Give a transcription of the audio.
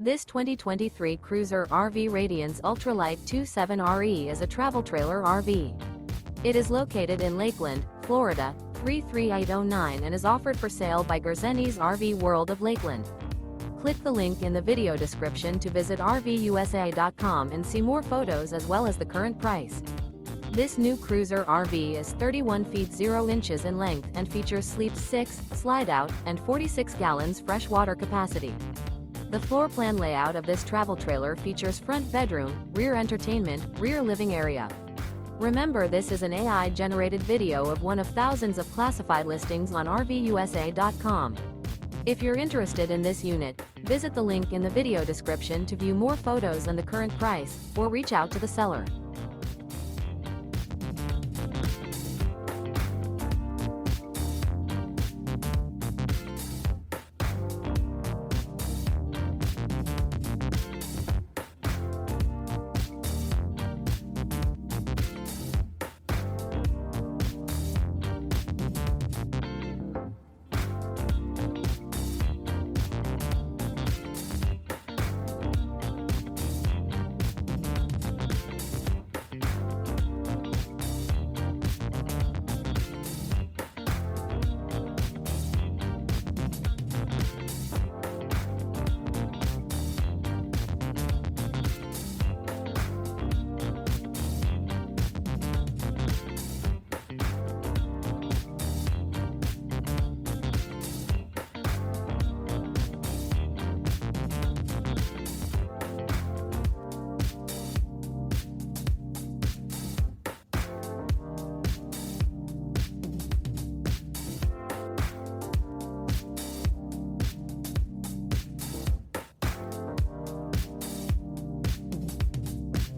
This 2023 Cruiser RV Radiance Ultralight 27RE is a travel trailer RV. It is located in Lakeland, Florida, 33809 and is offered for sale by Gerzeny's RV World of Lakeland. Click the link in the video description to visit RVUSA.com and see more photos as well as the current price. This new Cruiser RV is 31 feet 0 inches in length and features Sleep 6, Slideout, and 46 gallons fresh water capacity. The floor plan layout of this travel trailer features front bedroom, rear entertainment, rear living area. Remember, this is an AI-generated video of one of thousands of classified listings on RVUSA.com. If you're interested in this unit, visit the link in the video description to view more photos and the current price, or reach out to the seller.